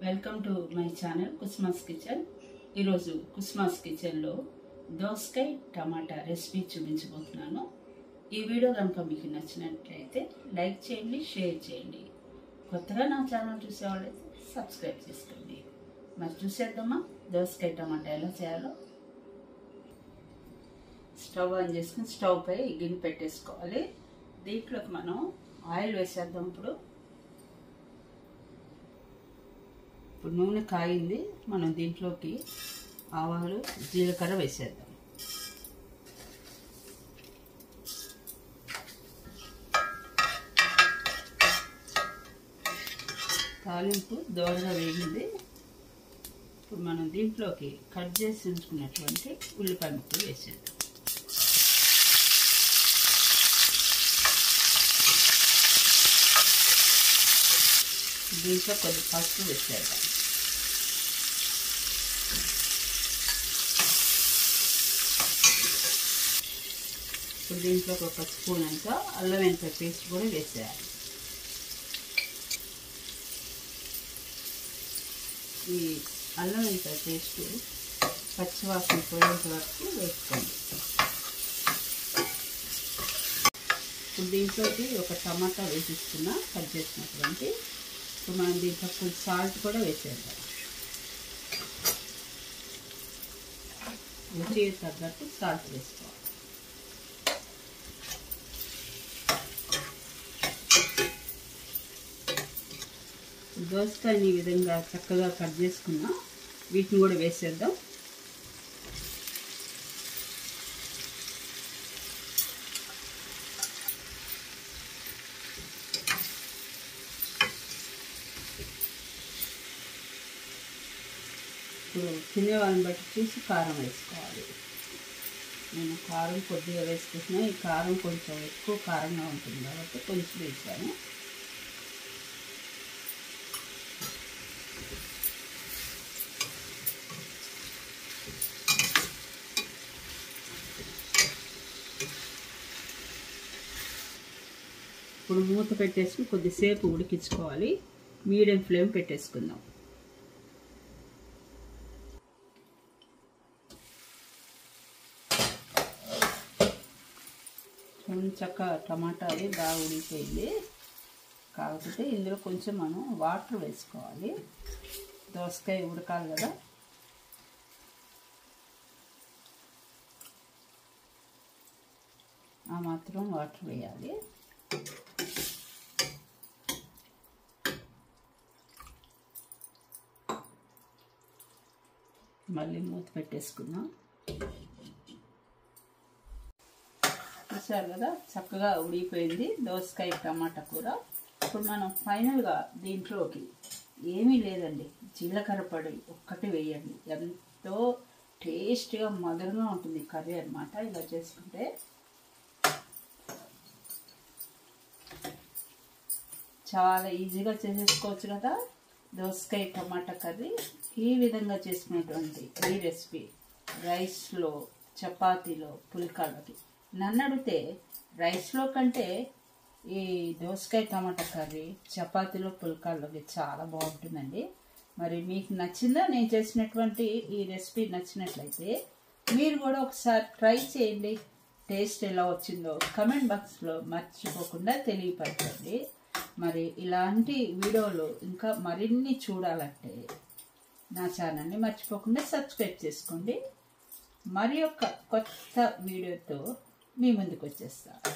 Welcome to my channel కుస్మాస్ kitchen. ఈరోజు కుస్మాస్ కిచెన్లో దోసకాయ టమాటా రెసిపీ చూపించబోతున్నాను. ఈ వీడియో కనుక మీకు నచ్చినట్లయితే లైక్ చేయండి, షేర్ చేయండి. కొత్తగా నా ఛానల్ చూసేవాళ్ళైతే సబ్స్క్రైబ్ చేసుకోండి. మరి చూసేద్దామా దోసకాయ టమాటా ఎలా చేయాలో. స్టవ్ ఆన్ చేసుకుని స్టవ్ పై గిన్నె పెట్టేసుకోవాలి. దీంట్లోకి మనం ఆయిల్ వేసేద్దాం. ఇప్పుడు నూనె కాగింది. మనం దీంట్లోకి ఆవాలు, జీలకర్ర వేసేద్దాం. తాలింపు దోరగా వేగింది. ఇప్పుడు మనం దీంట్లోకి కట్ చేసి ఉంచుకున్నటువంటి ఉల్లిపాయ ముక్కలు వేసేద్దాం. దీంట్లో కొద్ది పసుపు వేసేద్దాం. ఇప్పుడు దీంట్లో ఒక స్పూన్ అంతా అల్లం వెల్లుల్లి పేస్ట్ కూడా వేసేయాలి. ఈ అల్లం వెల్లుల్లి పేస్ట్ పచ్చివాసన పోయేంత వరకు వేసుకోండి. ఇప్పుడు దీంట్లోకి ఒక టమాటా వేసిస్తున్నా కట్ చేసినటువంటి. ఇప్పుడు మనం దీంట్లో కొంచెం సాల్ట్ కూడా వేసేద్దాం. రుచి తగ్గట్టు సాల్ట్ వేసుకోవాలి. దోసకాయని ఈ విధంగా చక్కగా కట్ చేసుకున్నా వీటిని కూడా వేసేద్దాం. ఇప్పుడు తినే వాళ్ళని బట్టి చూసి కారం వేసుకోవాలి. నేను కారం కొద్దిగా వేసుకుంటున్నా. ఈ కారం కొంచెం ఎక్కువ కారంగా ఉంటుంది కాబట్టి కొంచెం వేసాను. ఇప్పుడు మూత పెట్టేసి కొద్దిసేపు ఉడికించుకోవాలి. మీడియం ఫ్లేమ్ పెట్టేసుకుందాం. చక్కగా టమాటా అది బాగా ఉడికిపోయింది. కాకపోతే ఇందులో కొంచెం మనం వాటర్ వేసుకోవాలి. దోసకాయ ఉడకాలి కదా. ఆ మాత్రం వాటర్ వేయాలి. మళ్ళీ మూత పెట్టేసుకుందాం. చూసారు కదా చక్కగా ఉడికిపోయింది దోసకాయ టమాటా కూర. ఇప్పుడు మనం ఫైనల్గా దీంట్లోకి ఏమీ లేదండి, జీలకర్ర పొడి ఒక్కటి వేయండి. ఎంతో టేస్ట్గా మధురంగా ఉంటుంది కర్రీ అన్నమాట. ఇలా చేసుకుంటే చాలా ఈజీగా చేసేసుకోవచ్చు కదా దోసకాయ టమాటా కర్రీ. ఈ విధంగా చేసుకునేటువంటి ఈ రెసిపీ రైస్లో, చపాతీలో, పుల్కాలకి, నన్ను అడిగితే రైస్లో కంటే ఈ దోసకాయ టమాటా కర్రీ చపాతీలో, పుల్కాల్లోకి చాలా బాగుంటుందండి. మరి మీకు నచ్చిందా? నేను చేసినటువంటి ఈ రెసిపీ నచ్చినట్లయితే మీరు కూడా ఒకసారి ట్రై చేయండి. టేస్ట్ ఎలా వచ్చిందో కమెంట్ బాక్స్లో మర్చిపోకుండా తెలియపరచండి. మరి ఇలాంటి వీడియోలు ఇంకా మరిన్ని చూడాలంటే నా ఛానల్ని మర్చిపోకుండా సబ్స్క్రైబ్ చేసుకోండి. మరి ఒక కొత్త వీడియోతో మీ ముందుకు వచ్చేస్తాను.